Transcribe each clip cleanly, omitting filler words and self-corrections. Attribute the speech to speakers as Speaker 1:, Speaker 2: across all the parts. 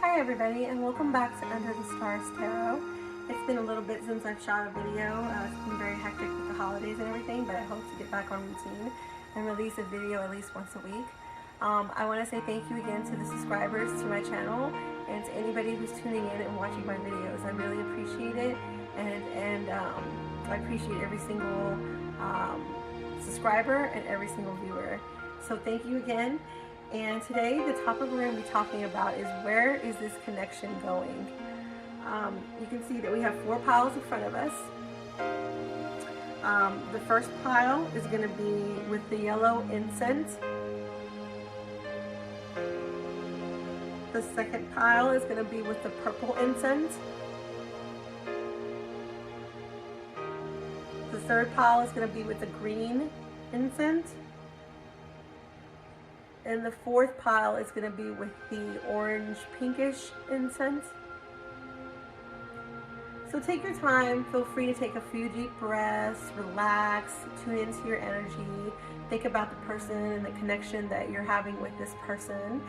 Speaker 1: Hi everybody, and welcome back to Under the Stars Tarot. It's been a little bit since I've shot a video. It's been very hectic with the holidays and everything, but I hope to get back on routine and release a video at least once a week. I want to say thank you again to the subscribers to my channel and to anybody who's tuning in and watching my videos. I really appreciate it, and I appreciate every single subscriber and every single viewer. So thank you again. And today the topic we're going to be talking about is, where is this connection going? You can see that we have 4 piles in front of us. The first pile is going to be with the yellow incense. The second pile is going to be with the purple incense. The third pile is going to be with the green incense. And the fourth pile is going to be with the orange pinkish incense. So take your time, feel free to take a few deep breaths, relax, tune into your energy, think about the person and the connection that you're having with this person.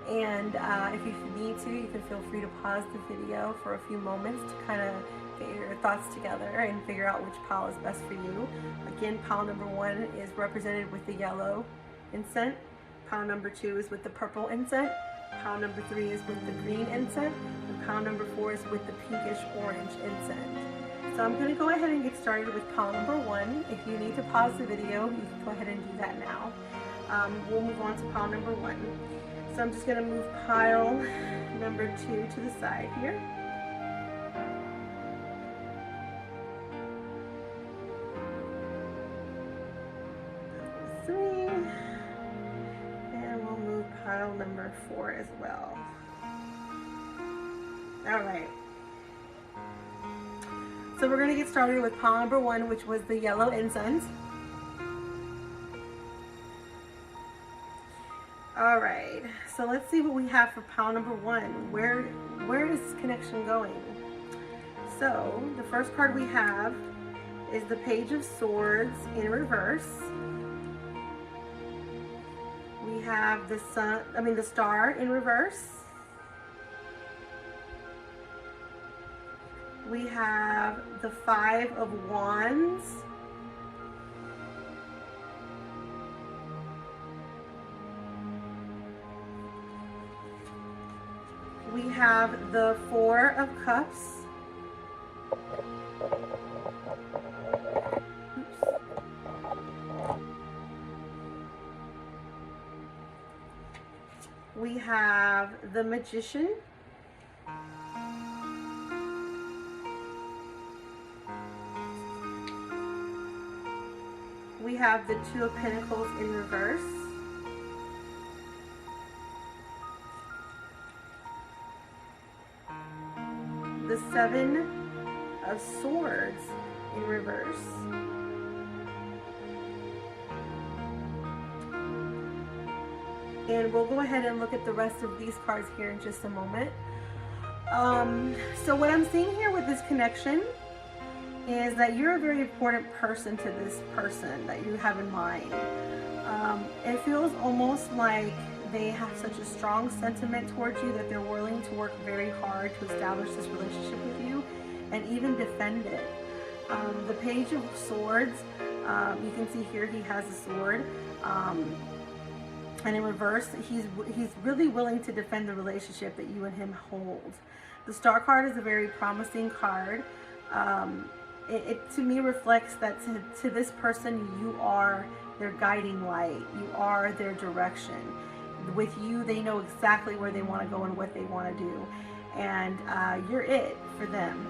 Speaker 1: And if you need to, you can feel free to pause the video for a few moments to kind of get your thoughts together and figure out which pile is best for you. Again, pile number 1 is represented with the yellow incense. Pile number 2 is with the purple incense. Pile number 3 is with the green incense. And pile number 4 is with the pinkish orange incense. So I'm going to go ahead and get started with pile number 1. If you need to pause the video, you can go ahead and do that now. We'll move on to pile number 1. So I'm just going to move pile number 2 to the side here. Pile number 4 as well. Alright. So we're going to get started with pile number 1, which was the yellow incense. Alright, so let's see what we have for pile number 1. Where is this connection going? So the first card we have is the Page of Swords in reverse. We have the Star in reverse. We have the 5 of Wands. We have the 4 of Cups. We have the Magician. We have the 2 of Pentacles in reverse. The 7 of Swords in reverse. And we'll go ahead and look at the rest of these cards here in just a moment. So what I'm seeing here with this connection is that you're a very important person to this person that you have in mind. It feels almost like they have such a strong sentiment towards you that they're willing to work very hard to establish this relationship with you and even defend it. The Page of Swords, you can see here he has a sword. And in reverse, he's really willing to defend the relationship that you and him hold. The Star card is a very promising card. It to me reflects that to this person, you are their guiding light. You are their direction. With you, they know exactly where they want to go and what they want to do. And you're it for them.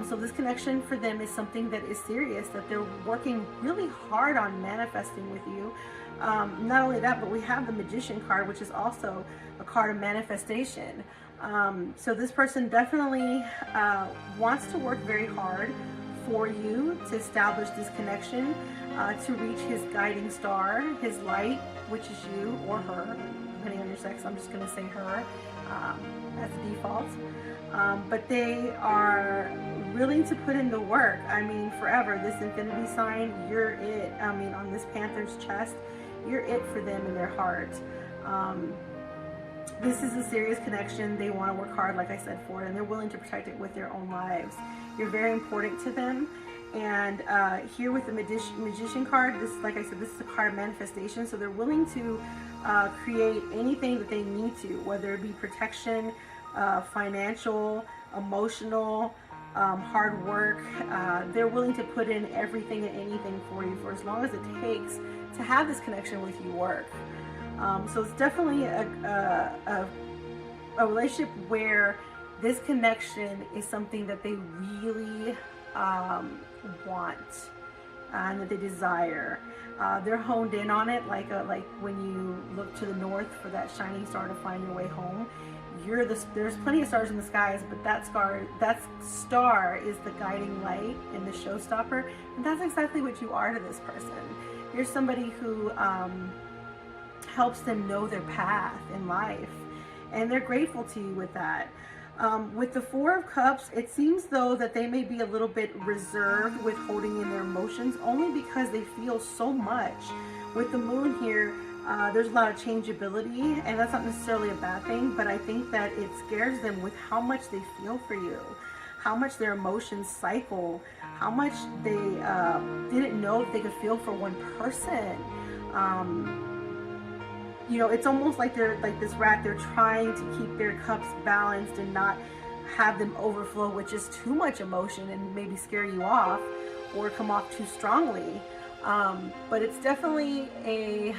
Speaker 1: So this connection for them is something that is serious, that they're working really hard on manifesting with you. Not only that, but we have the Magician card, which is also a card of manifestation. So this person definitely wants to work very hard for you to establish this connection, to reach his guiding star, his light, which is you or her, depending on your sex. I'm just going to say her as a default. But they are willing to put in the work. I mean, forever. This infinity sign, you're it. I mean, on this Panther's chest, you're it for them in their heart. This is a serious connection. They want to work hard, like I said, for it, and they're willing to protect it with their own lives. You're very important to them. And here with the magician card, this, like I said, this is a card of manifestation. So they're willing to create anything that they need to, whether it be protection, financial, emotional, hard work. They're willing to put in everything and anything for you for as long as it takes to have this connection with you work. So it's definitely a relationship where this connection is something that they really want and that they desire. They're honed in on it, like when you look to the north for that shining star to find your way home. There's plenty of stars in the skies, but that star is the guiding light and the showstopper, and that's exactly what you are to this person. You're somebody who helps them know their path in life, and they're grateful to you with that. With the Four of Cups, it seems though that they may be a little bit reserved with holding in their emotions, only because they feel so much. With the Moon here, there's a lot of changeability, and that's not necessarily a bad thing, but I think that it scares them with how much they feel for you, how much their emotions cycle, how much they didn't know that they could feel for one person. You know, it's almost like they're like this rat. They're trying to keep their cups balanced and not have them overflow with just too much emotion and maybe scare you off or come off too strongly. But it's definitely a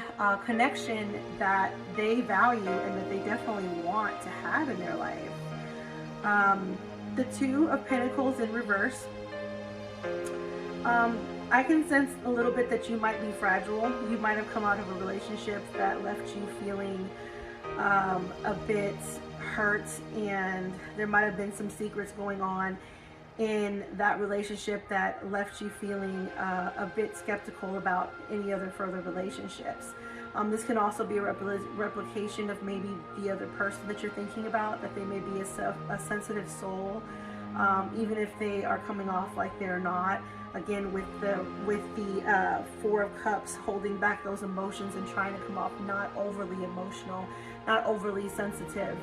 Speaker 1: connection that they value and that they definitely want to have in their life. The Two of Pentacles in reverse. I can sense a little bit that you might be fragile. You might have come out of a relationship that left you feeling a bit hurt, and there might have been some secrets going on in that relationship that left you feeling a bit skeptical about any other further relationships. This can also be a replication of maybe the other person that you're thinking about, that they may be a sensitive soul, even if they are coming off like they're not. Again, with the Four of Cups, holding back those emotions and trying to come off not overly emotional, not overly sensitive.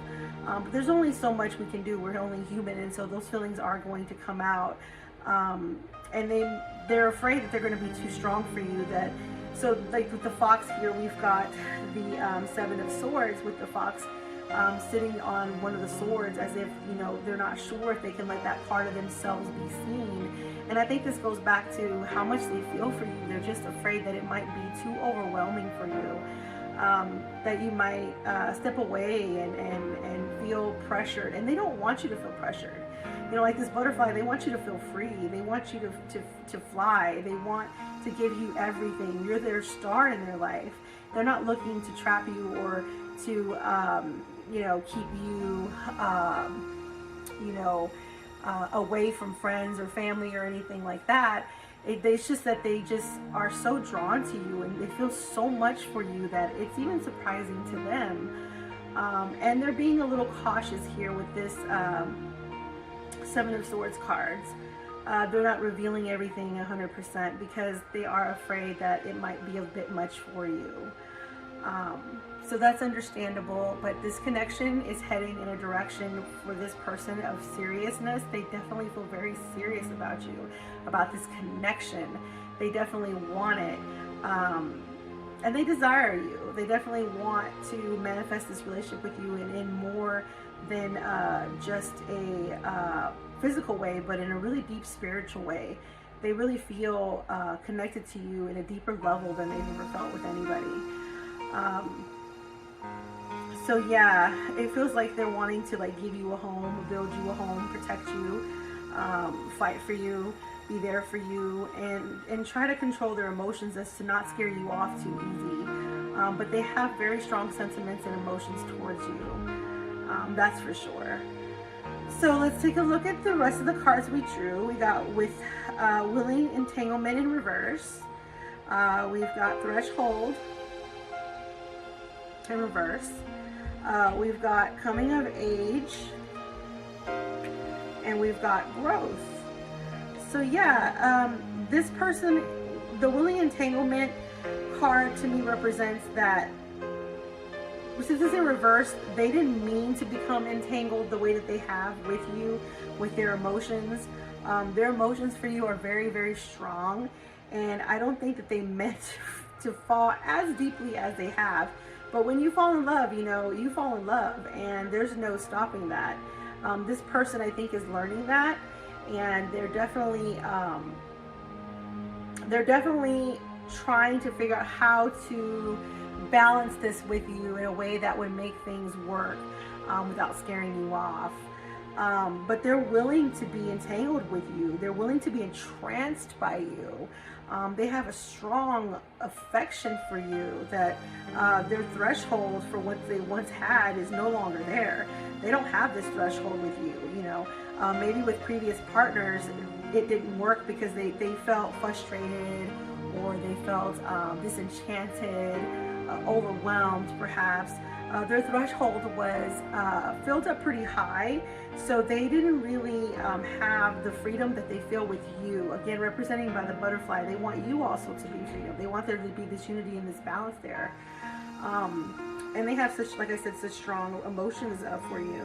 Speaker 1: But there's only so much we can do. We're only human, and so those feelings are going to come out. And they're afraid that they're going to be too strong for you. So like with the Fox here, we've got the Seven of Swords with the Fox sitting on one of the swords, as if, you know, they're not sure if they can let that part of themselves be seen. And I think this goes back to how much they feel for you. They're just afraid that it might be too overwhelming for you, that you might step away and feel pressured. And they don't want you to feel pressured. You know, like this butterfly, they want you to feel free. They want you to fly. They want to give you everything. You're their star in their life. They're not looking to trap you or to you know, keep you you know, away from friends or family or anything like that. It's just that they just are so drawn to you, and they feel so much for you that it's even surprising to them. And they're being a little cautious here with this Seven of Swords cards. They're not revealing everything 100% because they are afraid that it might be a bit much for you. So that's understandable, but this connection is heading in a direction for this person of seriousness. They definitely feel very serious about you, about this connection. They definitely want it, and they desire you. They definitely want to manifest this relationship with you in more than just a physical way, but in a really deep spiritual way. They really feel connected to you in a deeper level than they've ever felt with anybody. So yeah, it feels like they're wanting to like give you a home, build you a home, protect you, fight for you, be there for you, and try to control their emotions as to not scare you off too easy. But they have very strong sentiments and emotions towards you. That's for sure. So let's take a look at the rest of the cards we drew. We got with Willing Entanglement in reverse. We've got Threshold in reverse. We've got Coming of Age, and we've got Growth. So yeah, this person, the Willing Entanglement card to me represents that since it's in reverse, they didn't mean to become entangled the way that they have with you, with their emotions. Their emotions for you are very, very strong, and I don't think that they meant to fall as deeply as they have. But when you fall in love, you know, you fall in love, and there's no stopping that. This person, I think, is learning that, and they're definitely trying to figure out how to balance this with you in a way that would make things work without scaring you off. But they're willing to be entangled with you. They're willing to be entranced by you. They have a strong affection for you, that their threshold for what they once had is no longer there. They don't have this threshold with you, you know. Maybe with previous partners, it didn't work because they felt frustrated, or they felt disenchanted, overwhelmed perhaps. Their threshold was filled up pretty high, so they didn't really have the freedom that they feel with you. Again, representing by the butterfly, they want you also to be freedom. They want there to be this unity and this balance there. And they have such, like I said, such strong emotions for you.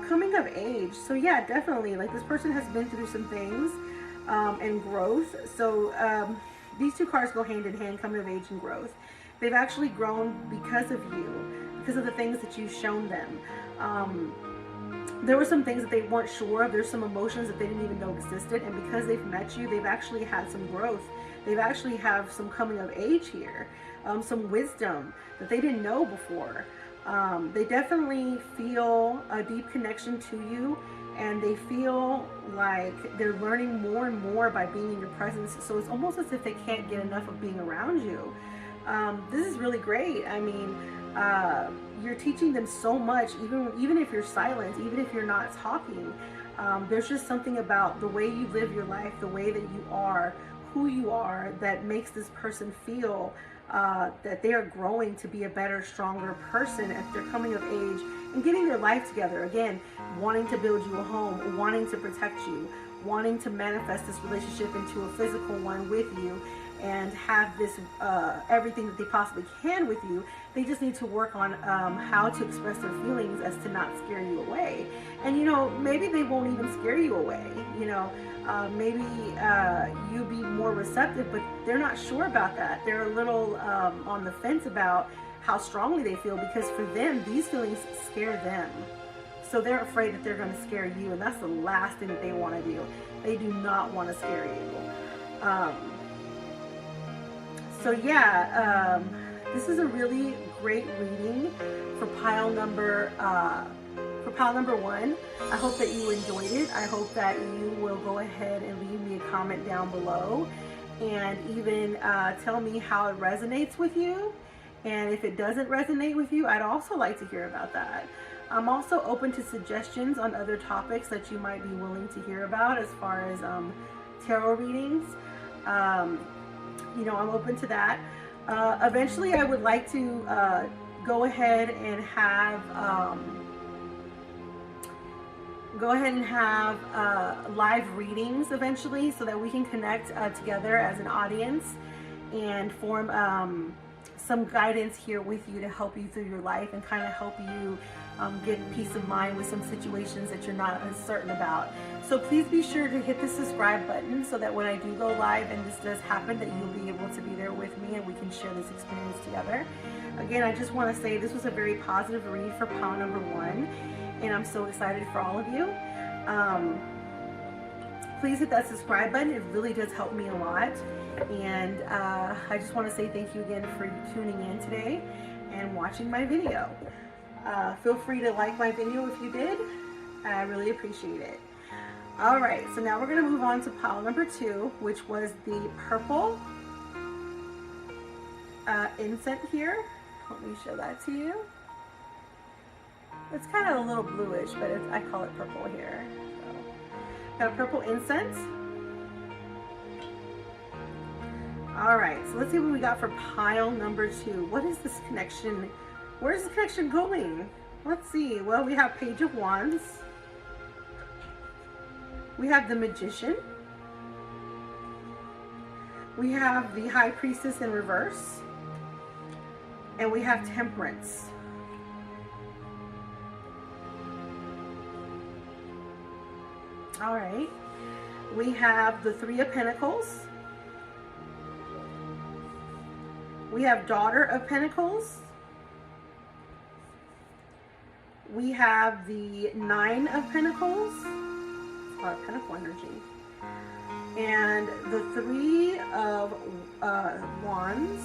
Speaker 1: Coming of age, so yeah, definitely, like, this person has been through some things and growth. So these two cards go hand in hand, coming of age and growth. They've actually grown because of you, because of the things that you've shown them. There were some things that they weren't sure of. There's some emotions that they didn't even know existed, and because they've met you, they've actually had some growth. They've actually have some coming of age here, some wisdom that they didn't know before. They definitely feel a deep connection to you, and they feel like they're learning more and more by being in your presence. So it's almost as if they can't get enough of being around you. This is really great. I mean, you're teaching them so much, even if you're silent, even if you're not talking. There's just something about the way you live your life, the way that you are, who you are, that makes this person feel that they are growing to be a better, stronger person as they're coming of age and getting their life together. Again, wanting to build you a home, wanting to protect you, wanting to manifest this relationship into a physical one with you, and have this everything that they possibly can with you. They just need to work on how to express their feelings as to not scare you away. And, you know, maybe they won't even scare you away. You know, maybe you be more receptive, but they're not sure about that. They're a little on the fence about how strongly they feel, because for them, these feelings scare them. So they're afraid that they're going to scare you, and that's the last thing that they want to do. They do not want to scare you. So yeah, this is a really great reading for pile number 1. I hope that you enjoyed it. I hope that you will go ahead and leave me a comment down below, and even tell me how it resonates with you. And if it doesn't resonate with you, I'd also like to hear about that. I'm also open to suggestions on other topics that you might be willing to hear about, as far as tarot readings. You know, I'm open to that. Eventually, I would like to go ahead and have live readings eventually, so that we can connect together as an audience and form some guidance here with you to help you through your life, and kind of help you get peace of mind with some situations that you're not uncertain about. So please be sure to hit the subscribe button, so that when I do go live and this does happen, that you'll be able to be there with me and we can share this experience together. Again, I just want to say this was a very positive read for pile number 1, and I'm so excited for all of you. Please hit that subscribe button. It really does help me a lot. And I just want to say thank you again for tuning in today and watching my video. Feel free to like my video if you did. I really appreciate it. Alright, so now we're going to move on to pile number 2, which was the purple incense here. Let me show that to you. It's kind of a little bluish, but I call it purple here. So, got a purple incense. Alright, so let's see what we got for pile number 2. What is this connection? Where's the connection going? Let's see. Well, we have Page of Wands. We have the Magician. We have the High Priestess in reverse. And we have Temperance. All right. We have the Three of Pentacles. We have Daughter of Pentacles. We have the Nine of Pentacles. It's a lot of Pentacle energy. And the Three of Wands.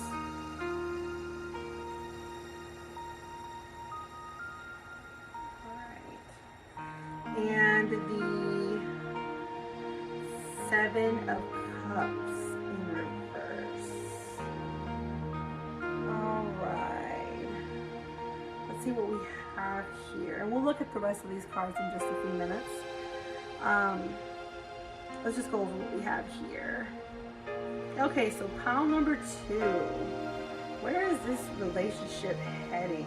Speaker 1: All right. And the Seven of Cups in reverse. All right. Let's see what we have here. And we'll look at the rest of these cards in just a few minutes. Let's just go over what we have here. Okay, so pile number 2. Where is this relationship heading?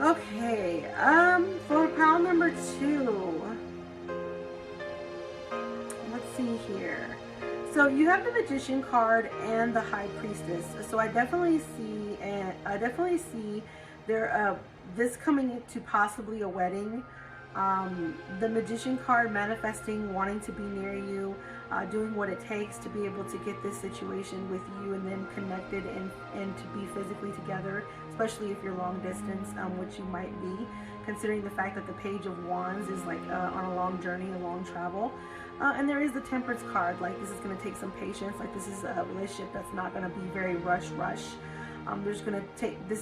Speaker 1: Okay, for pile number 2, let's see here. So you have the Magician card and the High Priestess. So I definitely see there this coming to possibly a wedding. The Magician card manifesting, wanting to be near you, doing what it takes to be able to get this situation with you and then connected and to be physically together, especially if you're long distance, which you might be, considering the fact that the Page of Wands is like on a long journey, a long travel. And there is the Temperance card, like this is going to take some patience, like this is a relationship that's not going to be very rush. This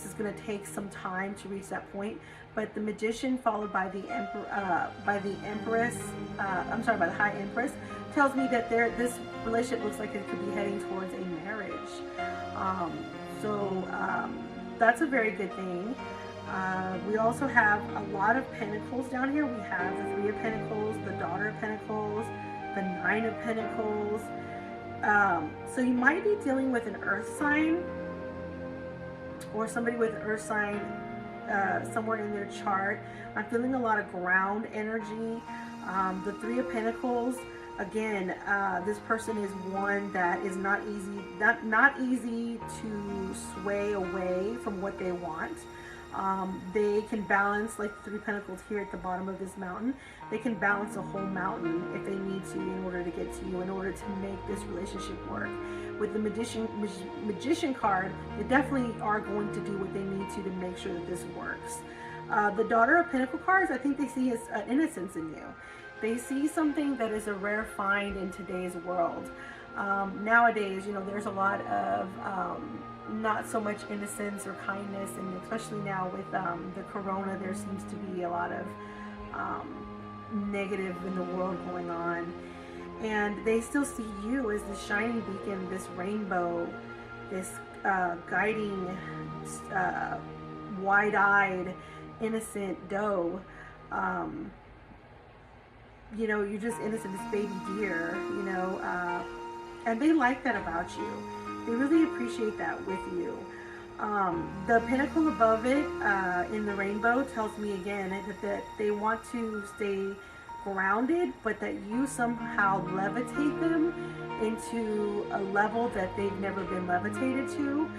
Speaker 1: is going to take some time to reach that point. But the Magician followed by the Empress, by the High Empress, tells me that this relationship looks like it could be heading towards a marriage. That's a very good thing. We also have a lot of Pentacles down here. We have the Three of Pentacles, the Daughter of Pentacles, the Nine of Pentacles. So you might be dealing with an earth sign or somebody with an earth sign somewhere in their chart. I'm feeling a lot of ground energy. The Three of Pentacles, again, this person is one that is not easy to sway away from what they want. They can balance, like the Three of Pentacles here at the bottom of this mountain, they can balance a whole mountain if they need to in order to get to you, in order to make this relationship work. With the Magician card, they definitely are going to do what they need to make sure that this works. The Daughter of Pentacle cards, I think they see as innocence in you. They see something that is a rare find in today's world. Nowadays, there's a lot of not so much innocence or kindness, and especially now with the corona, there seems to be a lot of negative in the world going on. And they still see you as this shining beacon, this rainbow, this guiding, wide-eyed, innocent doe. You're just innocent, this baby deer, and they like that about you. They really appreciate that with you. The pentacle above it in the rainbow tells me again that they want to stay grounded, but that you somehow levitate them into a level that they've never been levitated to.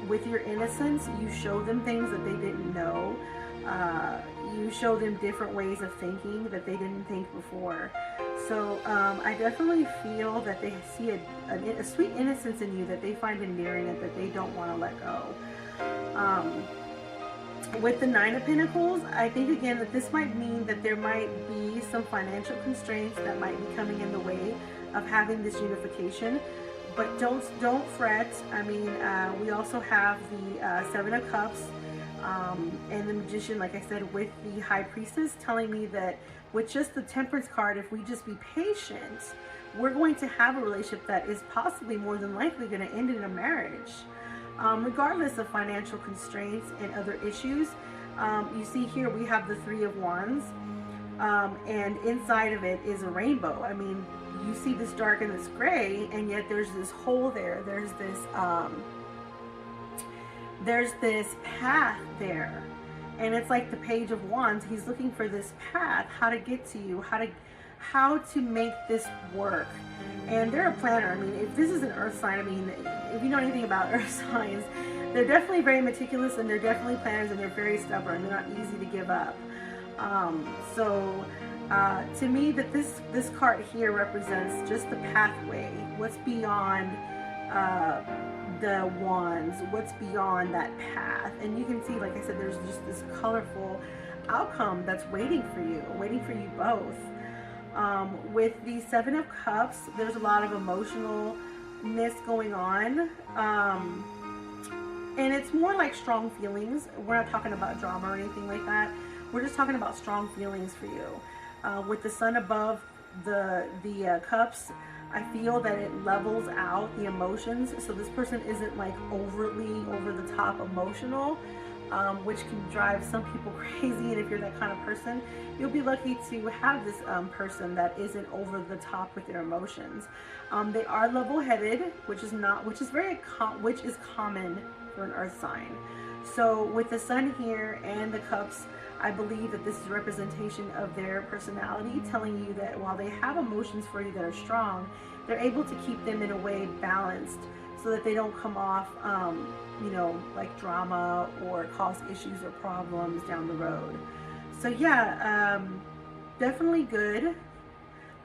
Speaker 1: With your innocence, you show them things that they didn't know. You show them different ways of thinking that they didn't think before. So I definitely feel that they see a sweet innocence in you that they find endearing and that they don't want to let go. With the Nine of Pentacles, I think again that this might mean that there might be some financial constraints that might be coming in the way of having this unification. But don't fret. I mean, we also have the Seven of Cups and the Magician, like I said, with the High Priestess, telling me that with just the Temperance card, if we just be patient, we're going to have a relationship that is possibly more than likely going to end in a marriage. Regardless of financial constraints and other issues. You see here we have the Three of Wands, and inside of it is a rainbow. I mean, you see this dark and this gray, and yet there's this hole there. There's this path there, and it's like the Page of Wands. He's looking for this path, how to get to you, how to make this work. And they're a planner. I mean, if this is an earth sign, I mean, if you know anything about earth signs, they're definitely very meticulous, and they're definitely planners, and they're very stubborn. They're not easy to give up. To me, that this card here represents just the pathway, what's beyond the wands, what's beyond that path. And you can see, like I said, there's just this colorful outcome that's waiting for you both. With the Seven of Cups, there's a lot of emotionalness going on. And it's more like strong feelings. We're not talking about drama or anything like that. We're just talking about strong feelings for you. With the sun above the cups, I feel that it levels out the emotions. So this person isn't like overly over the top emotional, which can drive some people crazy. And if you're that kind of person, you'll be lucky to have this person that isn't over the top with their emotions. They are level-headed, which is common for an earth sign. So with the sun here and the cups, I believe that this is a representation of their personality, telling you that while they have emotions for you that are strong, they're able to keep them in a way balanced so that they don't come off, like drama or cause issues or problems down the road. So yeah, definitely good.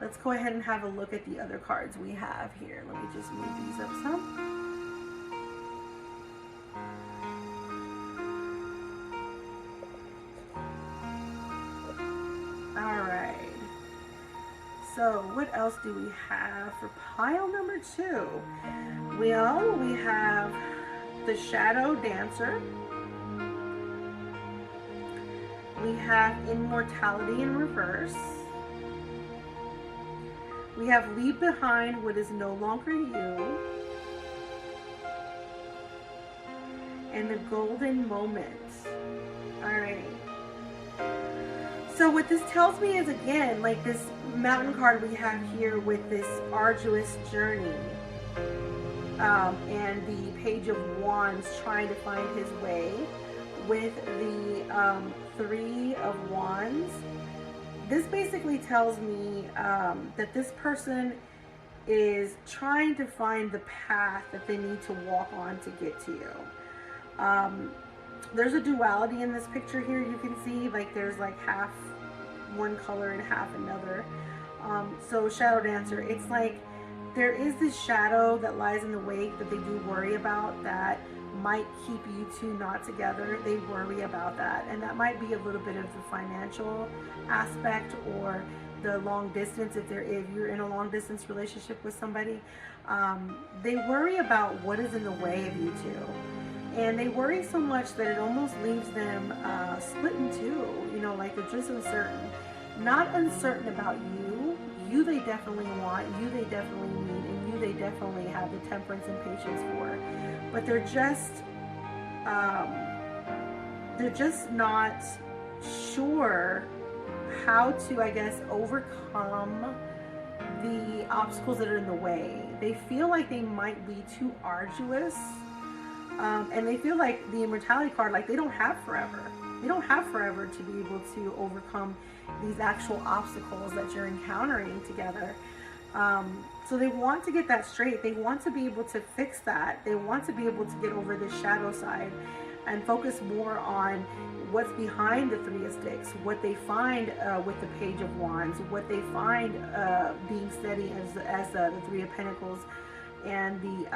Speaker 1: Let's go ahead and have a look at the other cards we have here. Let me just move these up some. Alright, so what else do we have for pile number 2? Well, we have the Shadow Dancer. We have Immortality in reverse. We have Leave Behind What Is No Longer You. And the Golden Moment. Alright. So what this tells me is, again, like this Mountain card we have here with this arduous journey, and the Page of Wands trying to find his way with the Three of Wands. This basically tells me that this person is trying to find the path that they need to walk on to get to you. There's a duality in this picture here. You can see like there's like half one color and half another. So Shadow Dancer, it's like there is this shadow that lies in the wake that they do worry about that might keep you two not together. They worry about that, and that might be a little bit of the financial aspect or the long distance. If you're in a long distance relationship with somebody, they worry about what is in the way of you two. And they worry so much that it almost leaves them split in two. Like they're just uncertain. Not uncertain about you. You they definitely want. You they definitely need. And you they definitely have the temperance and patience for. But they're just not sure how to, I guess, overcome the obstacles that are in the way. They feel like they might be too arduous. And they feel like the Immortality card, like they don't have forever. They don't have forever to be able to overcome these actual obstacles that you're encountering together. So they want to get that straight. They want to be able to fix that. They want to be able to get over the shadow side and focus more on what's behind the Three of Sticks, what they find with the Page of Wands, what they find being steady as the Three of Pentacles, and the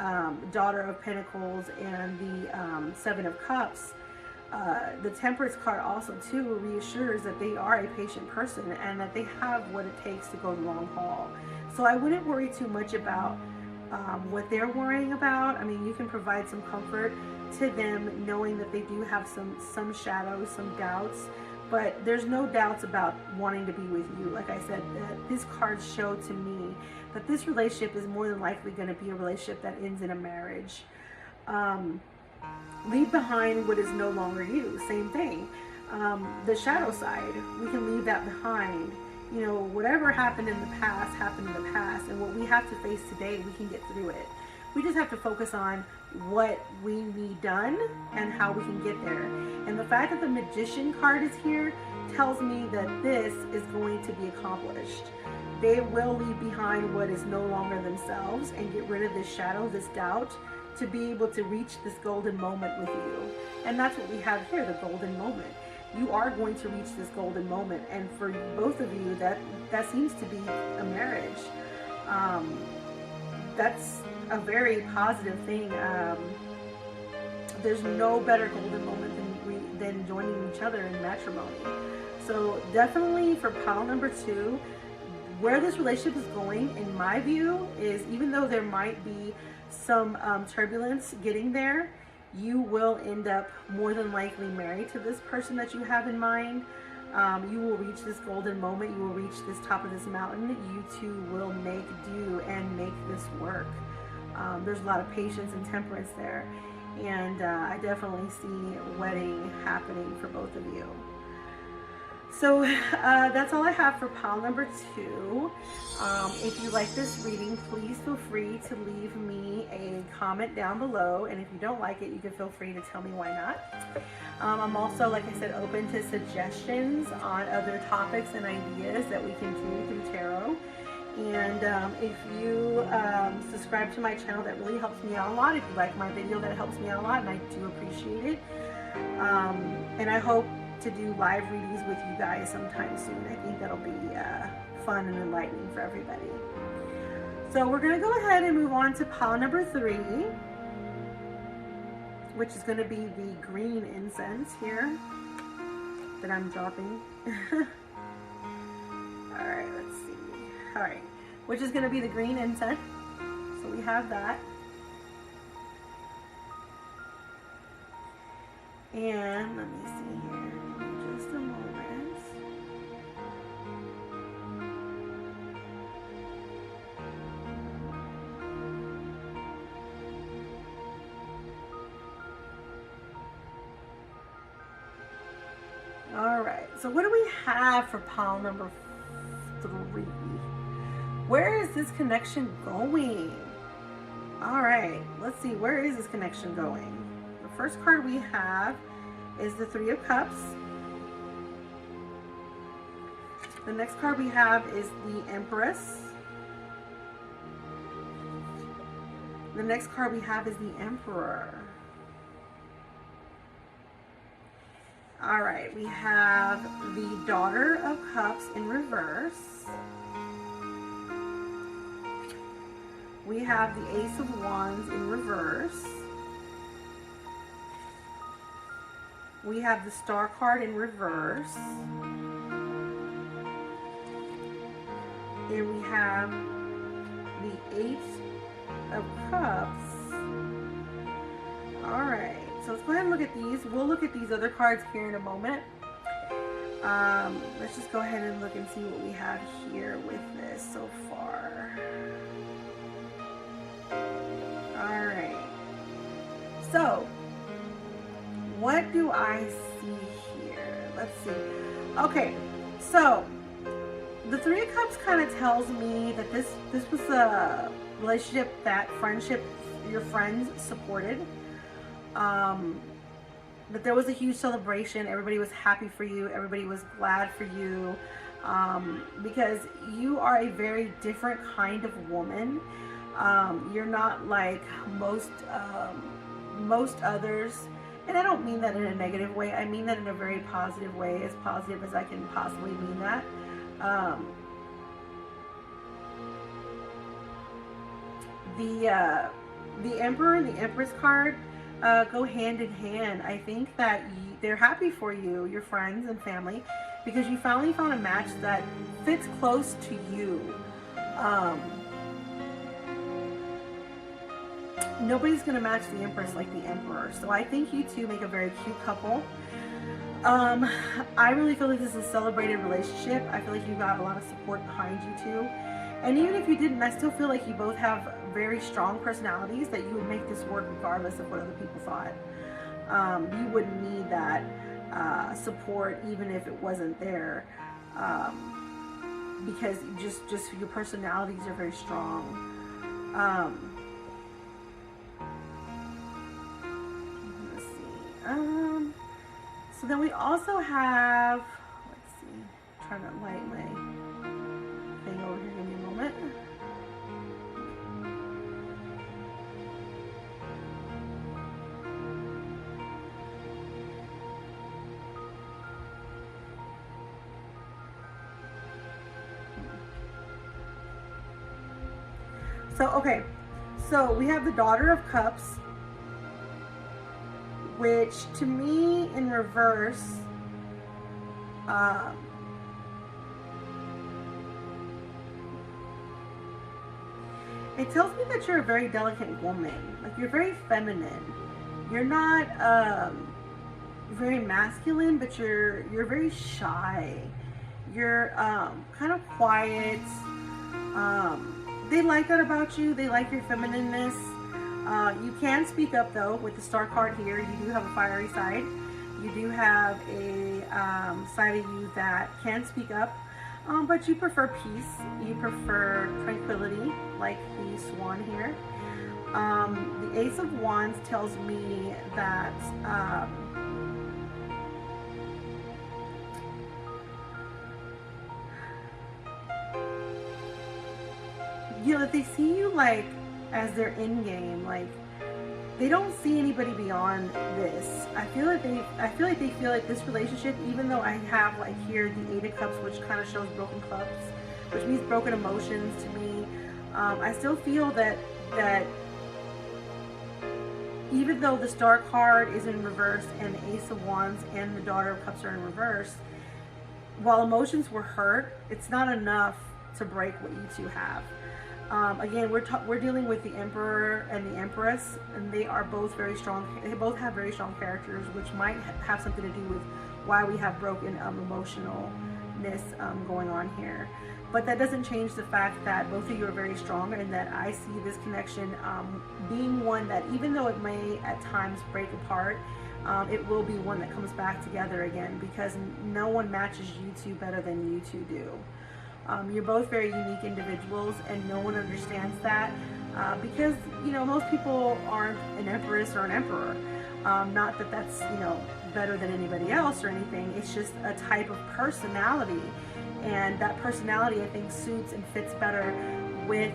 Speaker 1: Daughter of Pentacles, and the Seven of Cups. The Temperance card also too reassures that they are a patient person and that they have what it takes to go the long haul. So I wouldn't worry too much about what they're worrying about. I mean, you can provide some comfort to them knowing that they do have some shadows, some doubts, but there's no doubts about wanting to be with you. Like I said, these cards show to me that this relationship is more than likely going to be a relationship that ends in a marriage. Leave behind what is no longer you. Same thing. The shadow side, we can leave that behind. Whatever happened in the past happened in the past, and what we have to face today, we can get through it. We just have to focus on what we need done and how we can get there. And the fact that the Magician card is here tells me that this is going to be accomplished. They will leave behind what is no longer themselves and get rid of this shadow, this doubt, to be able to reach this golden moment with you. And that's what we have here, the golden moment. you are going to reach this golden moment. And for both of you, that seems to be a marriage. That's a very positive thing. There's no better golden moment than joining each other in matrimony. So definitely for pile number 2, where this relationship is going, in my view, is even though there might be some turbulence getting there, you will end up more than likely married to this person that you have in mind. You will reach this golden moment. You will reach this top of this mountain. You two will make do and make this work. There's a lot of patience and temperance there. And I definitely see a wedding happening for both of you. So that's all I have for pile number 2. If you like this reading, please feel free to leave me a comment down below. And if you don't like it, you can feel free to tell me why not. I'm also, like I said, open to suggestions on other topics and ideas that we can do through tarot. And if you subscribe to my channel, that really helps me out a lot. If you like my video, that helps me out a lot, and I do appreciate it. And I hope to do live readings with you guys sometime soon. I think that'll be fun and enlightening for everybody. So we're going to go ahead and move on to pile number 3, which is going to be the green incense here that I'm dropping. Alright, let's see. Alright, which is going to be the green incense. So we have that. And let me see here. Give me just a moment. Alright, so what do we have for pile number 3? Where is this connection going? Alright, let's see, where is this connection going? The first card we have is the 3 of Cups. The next card we have is the Empress. The next card we have is the Emperor. Alright, we have the Daughter of Cups in reverse. We have the Ace of Wands in reverse. We have the Star card in reverse. And we have the 8 of Cups. Alright, so let's go ahead and look at these. We'll look at these other cards here in a moment. Let's just go ahead and look and see what we have here with this so far. Alright, so what do I see here? Let's see. Okay, so the 3 of Cups kind of tells me that this was a relationship that your friends supported. That there was a huge celebration. Everybody was happy for you. Everybody was glad for you. Because you are a very different kind of woman. You're not like most others. And I don't mean that in a negative way. I mean that in a very positive way, as positive as I can possibly mean that. The Emperor and the Empress card go hand in hand. I think that they're happy for you, your friends and family, because you finally found a match that fits close to you. Nobody's going to match the Empress like the Emperor. So I think you two make a very cute couple. I really feel like this is a celebrated relationship. I feel like you got a lot of support behind you two. And even if you didn't, I still feel like you both have very strong personalities that you would make this work regardless of what other people thought. You wouldn't need that support even if it wasn't there. Because just your personalities are very strong. Let's see. So then we also have, let's see, I'm trying to light my thing over here. Give me a moment. So, okay. So we have the Daughter of Cups, which to me in reverse, it tells me that you're a very delicate woman. Like, you're very feminine. You're not very masculine, but you're very shy. You're kind of quiet. They like that about you. They like your feminineness. You can speak up though with the Star card here. You do have a fiery side. You do have a side of you that can speak up, but you prefer peace. You prefer tranquility, like the Swan here. The Ace of Wands tells me that you know, that they see you like as their end game. Like, they don't see anybody beyond this. I feel like they feel like this relationship, even though I have like here the Eight of Cups, which kind of shows broken cups, which means broken emotions to me. I still feel that even though the Star card is in reverse and the Ace of Wands and the Daughter of Cups are in reverse, while emotions were hurt, it's not enough to break what you two have. Again, we're dealing with the Emperor and the Empress, and they are both very strong. They both have very strong characters, which might have something to do with why we have broken emotionalness going on here. But that doesn't change the fact that both of you are very strong, and that I see this connection being one that, even though it may at times break apart, it will be one that comes back together again, because no one matches you two better than you two do. You're both very unique individuals, and no one understands that because, you know, most people aren't an empress or an emperor. Not that that's, you know, better than anybody else or anything. It's just a type of personality, and that personality, I think, suits and fits better with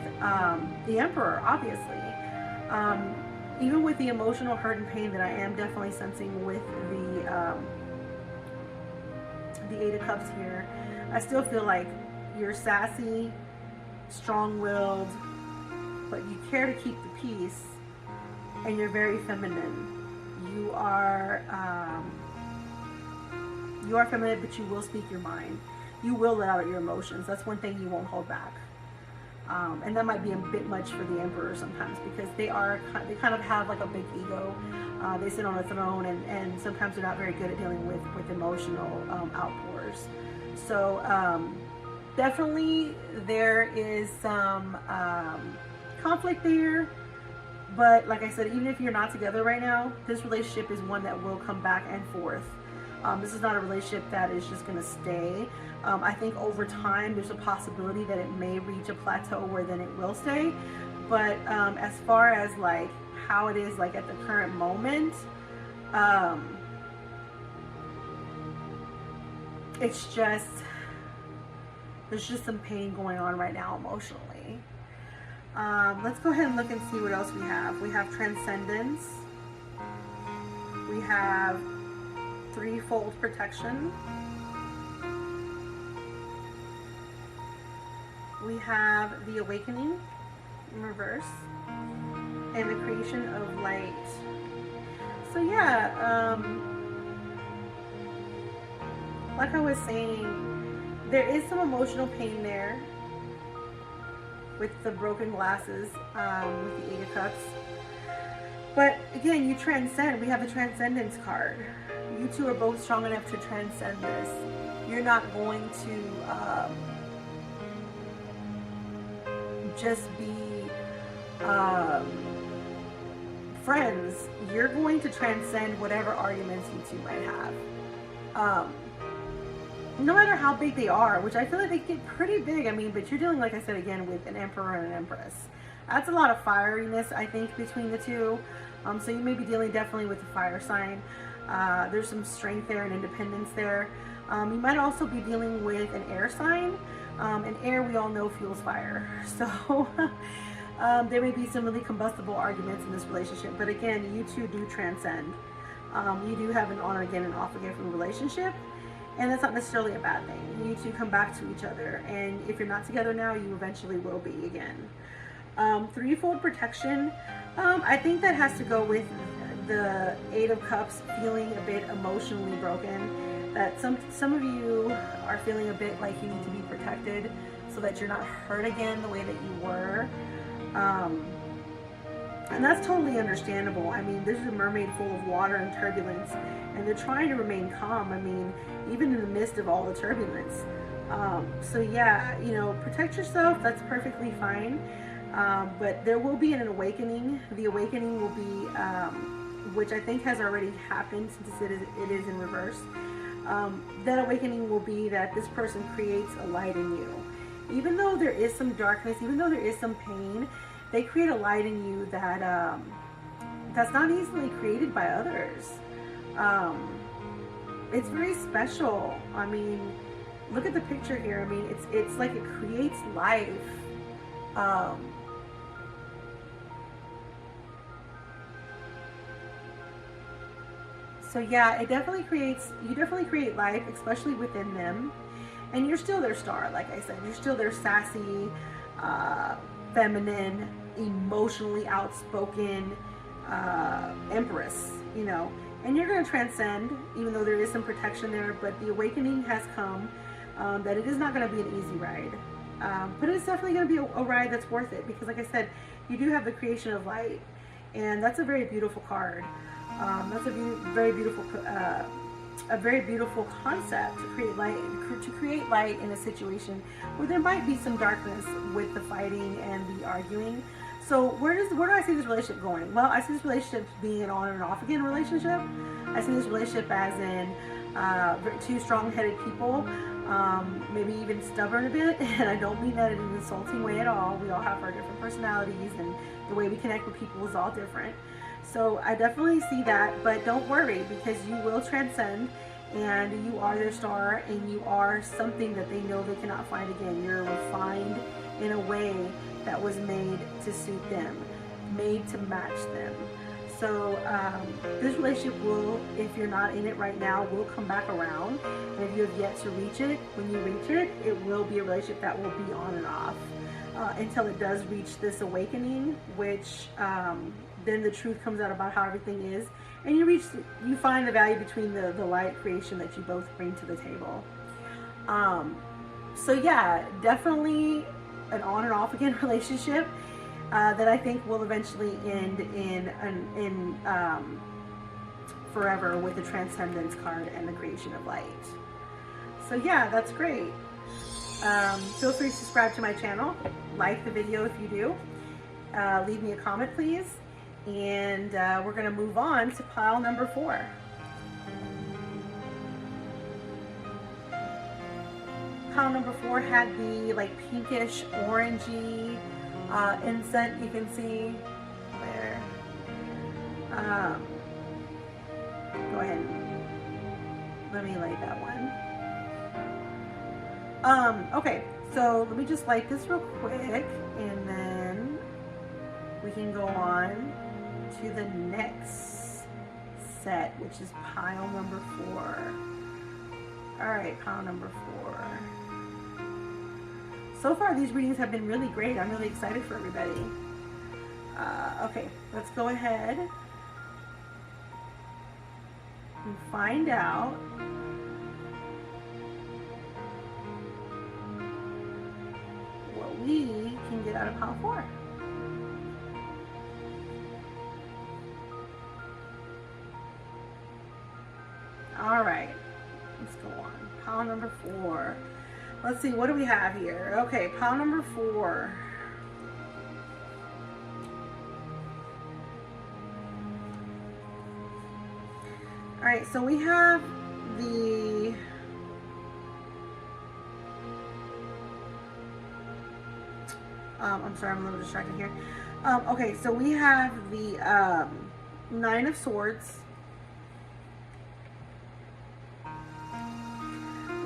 Speaker 1: the Emperor, obviously. Even with the emotional hurt and pain that I am definitely sensing with the Eight of Cups here, I still feel like you're sassy, strong-willed, but you care to keep the peace, and you're very feminine. You are feminine, but you will speak your mind. You will let out your emotions. That's one thing you won't hold back. And that might be a bit much for the Emperor sometimes, because they kind of have like a big ego. They sit on a throne, and sometimes they're not very good at dealing with emotional outpours. So definitely there is some conflict there, but like I said, even if you're not together right now, this relationship is one that will come back and forth. This is not a relationship that is just going to stay. I think over time there's a possibility that it may reach a plateau where then it will stay, but as far as like how it is like at the current moment, it's just, there's just some pain going on right now emotionally. Let's go ahead and look and see what else we have. We have transcendence. We have threefold protection. We have the awakening in reverse, and the creation of light. So yeah, like I was saying, there is some emotional pain there with the broken glasses, with the Eight of Cups. But again, you transcend. We have the transcendence card. You two are both strong enough to transcend this. You're not going to just be friends. You're going to transcend whatever arguments you two might have. No matter how big they are, which I feel like they get pretty big. I mean, but you're dealing, like I said, again, with an Emperor and an Empress. That's a lot of fieriness, I think, between the two. So you may be dealing definitely with the fire sign. There's some strength there and independence there. You might also be dealing with an air sign. And air, we all know, fuels fire. So there may be some really combustible arguments in this relationship. But again, you two do transcend. You do have an on again and off again from a relationship. And that's not necessarily a bad thing. You two come back to each other. And if you're not together now, you eventually will be again. Threefold protection. I think that has to go with the Eight of Cups feeling a bit emotionally broken. That some of you are feeling a bit like you need to be protected so that you're not hurt again the way that you were. And that's totally understandable. I mean, this is a mermaid full of water and turbulence, and they're trying to remain calm. I mean, even in the midst of all the turbulence. So yeah, you know, protect yourself. That's perfectly fine. But there will be an awakening. The awakening will be, which I think has already happened since it is in reverse. That awakening will be that this person creates a light in you. Even though there is some darkness, even though there is some pain, they create a light in you that that's not easily created by others. It's very special. I mean, look at the picture here. I mean, it's like it creates life. So yeah, you definitely create life, especially within them. And you're still their star, like I said. You're still their sassy, feminine, emotionally outspoken empress, you know. And you're going to transcend, even though there is some protection there. But the awakening has come, that it is not going to be an easy ride. But it's definitely going to be a ride that's worth it. Because like I said, you do have the creation of light. And that's a very beautiful card. That's a very beautiful concept to create light in a situation where there might be some darkness with the fighting and the arguing. So where do I see this relationship going? Well, I see this relationship being an on and off again relationship. I see this relationship as in two strong-headed people, maybe even stubborn a bit, and I don't mean that in an insulting way at all. We all have our different personalities, and the way we connect with people is all different. So I definitely see that, but don't worry, because you will transcend, and you are their star, and you are something that they know they cannot find again. You're refined in a way that was made to suit them, made to match them. So this relationship will, if you're not in it right now, will come back around. And if you have yet to reach it, when you reach it, it will be a relationship that will be on and off until it does reach this awakening, which then the truth comes out about how everything is, and you find the value between the light creation that you both bring to the table. So yeah, definitely an on and off again relationship that I think will eventually end in forever with the Transcendence card and the creation of light. So yeah, that's great. Feel free to subscribe to my channel, like the video if you do, leave me a comment please, and we're going to move on to pile number 4. Pile number 4 had the like pinkish orangey incense, you can see there. Go ahead and let me light that one. Okay, so let me just light this real quick, and then we can go on to the next set, which is pile number 4. All right, pile number 4. So far, these readings have been really great. I'm really excited for everybody. Okay, let's go ahead and find out what we can get out of pile 4. All right, let's go on. Pile number 4. Let's see, what do we have here? Okay, pile number 4. All right, so we have the I'm sorry, I'm a little distracted here. Okay, so we have the 9 of Swords.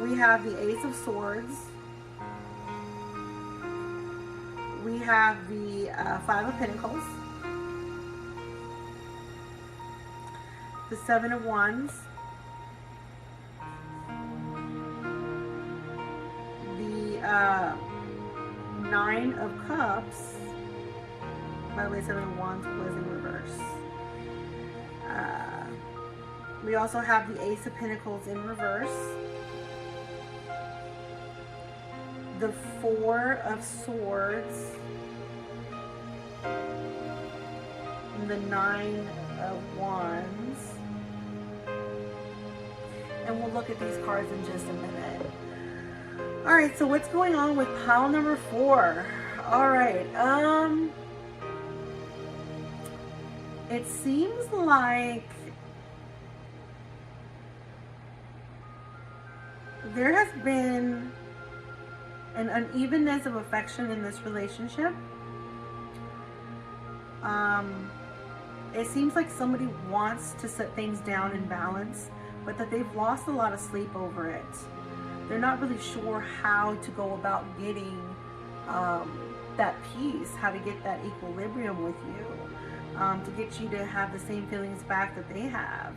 Speaker 1: We have the Ace of Swords. We have the 5 of Pentacles. The 7 of Wands. The 9 of Cups. By the way, Seven of Wands was in reverse. We also have the Ace of Pentacles in reverse. The Four of Swords. And the Nine of Wands. And we'll look at these cards in just a minute. Alright, so what's going on with pile number 4? Alright, it seems like there has been an unevenness of affection in this relationship. It seems like somebody wants to set things down in balance, but that they've lost a lot of sleep over it. They're not really sure how to go about getting that peace, how to get that equilibrium with you, to get you to have the same feelings back that they have.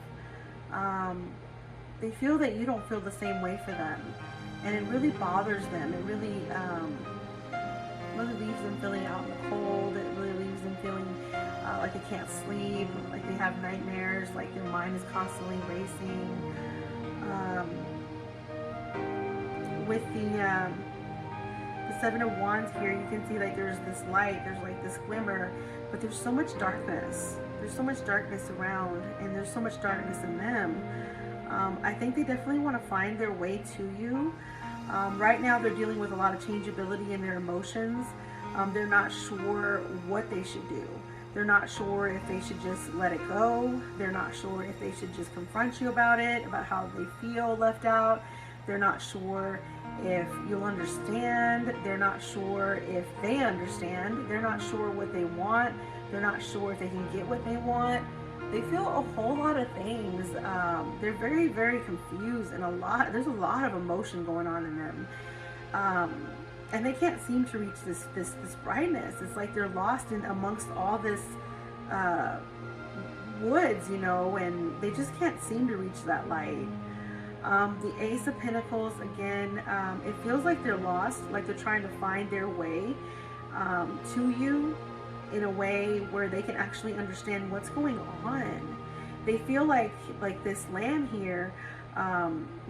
Speaker 1: They feel that you don't feel the same way for them, and it really bothers them. It really leaves them feeling out in the cold. It really leaves them feeling like they can't sleep, like they have nightmares, like their mind is constantly racing. With the Seven of Wands here, you can see like there's this light, there's like this glimmer, but there's so much darkness. There's so much darkness around, and there's so much darkness in them. I think they definitely want to find their way to you. Right now they're dealing with a lot of changeability in their emotions. They're not sure what they should do. They're not sure if they should just let it go. They're not sure if they should just confront you about it, about how they feel left out. They're not sure if you'll understand. They're not sure if they understand. They're not sure what they want. They're not sure if they can get what they want. They feel a whole lot of things. They're very, very confused, and there's a lot of emotion going on in them. And they can't seem to reach this brightness. It's like they're lost in amongst all this woods, you know, and they just can't seem to reach that light. The Ace of Pentacles, again, it feels like they're lost, like they're trying to find their way to you in a way where they can actually understand what's going on. They feel like this land here,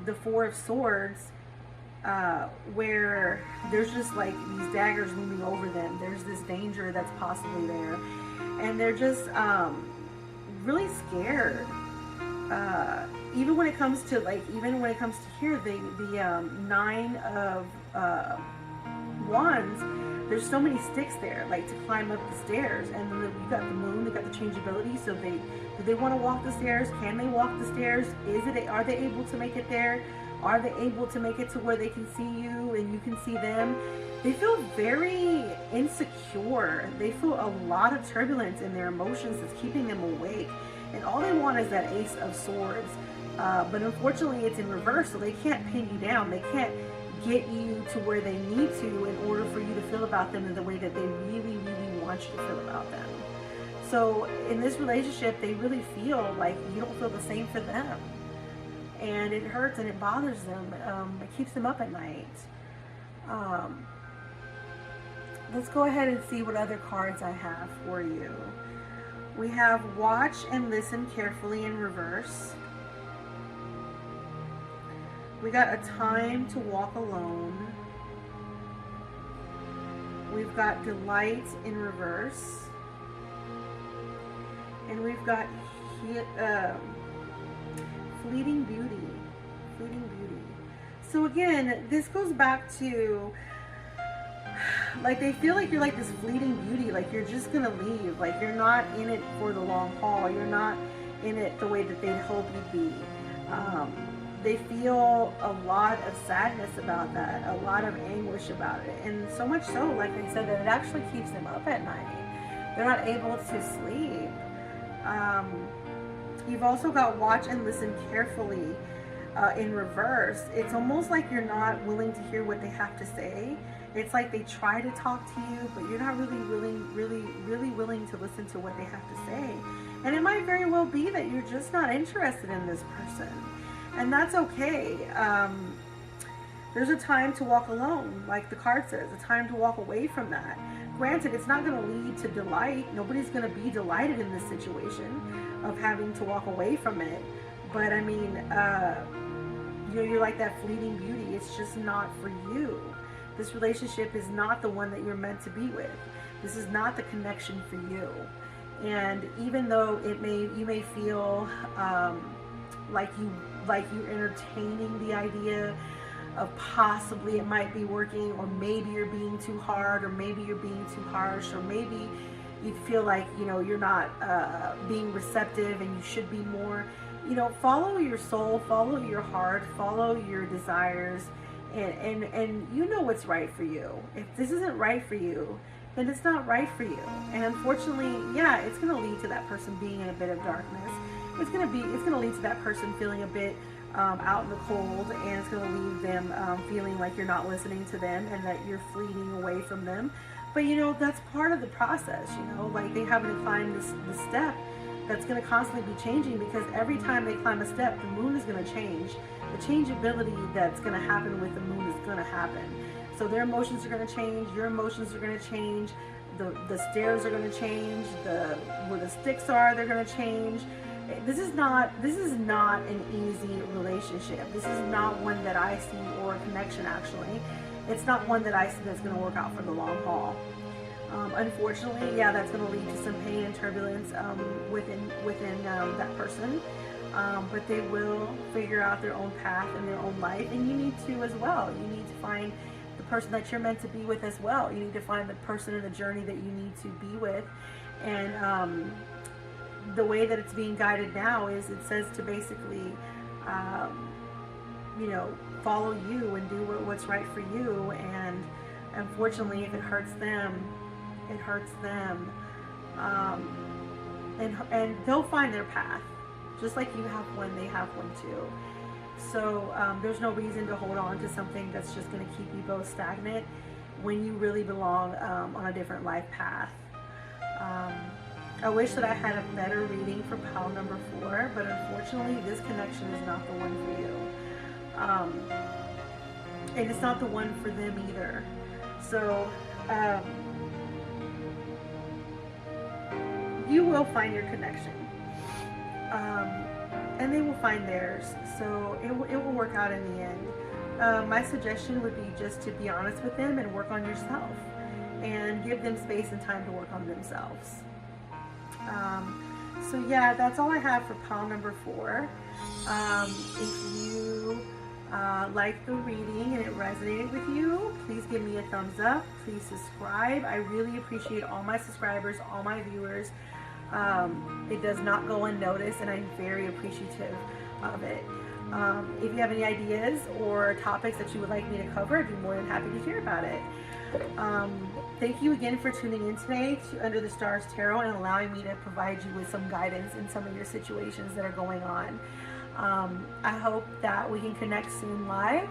Speaker 1: the Four of Swords, where there's just like these daggers looming over them. There's this danger that's possibly there, and they're just really scared. Even when it comes to here, the Nine of Wands, there's so many sticks there, like to climb up the stairs, and then you got the Moon, they got the changeability. So do they want to walk the stairs? Can they walk the stairs? Are they able to make it there? Are they able to make it to where they can see you and you can see them? They feel very insecure. They feel a lot of turbulence in their emotions that's keeping them awake. And all they want is that Ace of Swords. But unfortunately it's in reverse, so they can't pin you down. They can't get you to where they need to in order for you to feel about them in the way that they really, really want you to feel about them. So in this relationship, they really feel like you don't feel the same for them. And it hurts and it bothers them. It keeps them up at night. Let's go ahead and see what other cards I have for you. We have Watch and Listen Carefully in reverse. We got A Time to Walk Alone. We've got Delight in reverse. And we've got Fleeting Beauty. Fleeting Beauty. So again, this goes back to, like, they feel like you're like this fleeting beauty, like you're just gonna leave, like you're not in it for the long haul, you're not in it the way that they hope you'd be. They feel a lot of sadness about that, a lot of anguish about it, and so much so, like I said, that it actually keeps them up at night. They're not able to sleep. You've also got Watch and Listen Carefully in reverse. It's almost like you're not willing to hear what they have to say. It's like they try to talk to you, but you're not really willing to listen to what they have to say. And it might very well be that you're just not interested in this person. And that's okay. There's a time to walk alone, like the card says, a time to walk away from that. granted, it's not going to lead to delight. Nobody's going to be delighted in this situation of having to walk away from it. But I mean, you're like that fleeting beauty. It's just not for you. This relationship is not the one that you're meant to be with. This is not the connection for you. And even though you may feel like you're entertaining the idea of possibly it might be working, or maybe you're being too hard, or maybe you're being too harsh, or maybe you feel like, you know, you're not being receptive and you should be more, you know, follow your soul, follow your heart, follow your desires, and you know what's right for you. If this isn't right for you, then it's not right for you. And unfortunately, yeah, it's going to lead to that person being in a bit of darkness. It's going to lead to that person feeling a bit out in the cold, and it's going to leave them feeling like you're not listening to them and that you're fleeting away from them. But you know, that's part of the process. You know, like they haven't climbed the step that's going to constantly be changing, because every time they climb a step, the moon is going to change. The changeability that's going to happen with the moon is going to happen. So their emotions are going to change, your emotions are going to change, the stairs are going to change, where the sticks are, they're going to change. This is not an easy relationship. This is not one that I see, or a connection actually. It's not one that I see that's going to work out for the long haul. Unfortunately, yeah, that's going to lead to some pain and turbulence within that person. But they will figure out their own path in their own life, and you need to as well. You need to find the person that you're meant to be with as well. You need to find the person in the journey that you need to be with. And the way that it's being guided now is, it says to basically, you know, follow you and do what's right for you. And unfortunately, if it hurts them, it hurts them. And they'll find their path. Just like you have one, they have one too. So there's no reason to hold on to something that's just going to keep you both stagnant when you really belong on a different life path. I wish that I had a better reading for pile number 4, but unfortunately this connection is not the one for you. And it's not the one for them either. So you will find your connection. And they will find theirs, so it will work out in the end. My suggestion would be just to be honest with them and work on yourself, and give them space and time to work on themselves. So yeah, that's all I have for pile number 4. If you liked the reading and it resonated with you, please give me a thumbs up. Please subscribe. I really appreciate all my subscribers, all my viewers. It does not go unnoticed, and I'm very appreciative of it. If you have any ideas or topics that you would like me to cover, I'd be more than happy to hear about it. Thank you again for tuning in today to Under the Stars Tarot, and allowing me to provide you with some guidance in some of your situations that are going on. I hope that we can connect soon live,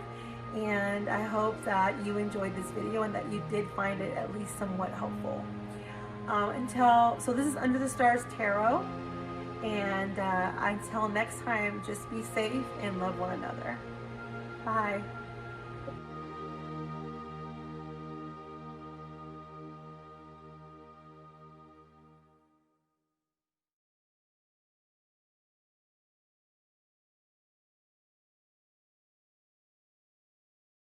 Speaker 1: and I hope that you enjoyed this video and that you did find it at least somewhat helpful. So this is Under the Stars Tarot, and until next time, just be safe and love one another. Bye.